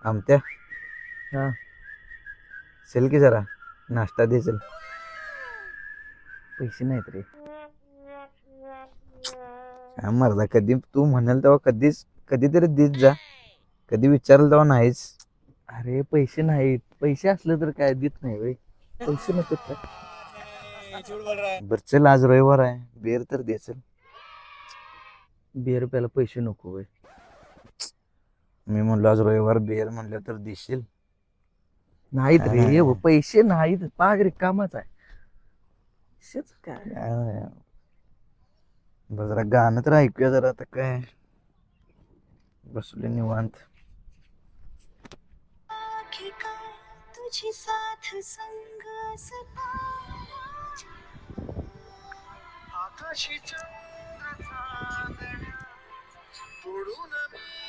आमत्या हा. चल की जरा नाश्ता दे चल. पैसे नाहीत रे. काय मर्दा कधी तू म्हणाल तेव्हा कधीतरी देत जा. कधी विचारलं तेव्हा नाहीच. अरे पैसे नाहीत. पैसे असले तर काय देत नाही भाई. पैसे नको काय. बर चल आज रविवार आहे बेर तर दे चल. बिअर प्यायला पैसे नको भाई. मी म्हणलो आज रविवार बेर म्हणलं तर देशील. नाहीत काय रे हे बघ, नाही, पैसे नाहीत. पाग रिकामाच आहे. पैसेच काय. काय नाही. बरं जरा गाणं तर ऐकूया जरा आता काय बसले निवांत. तुझी साथ संग असता आकाशी चंद्र चांदण्या उडून मी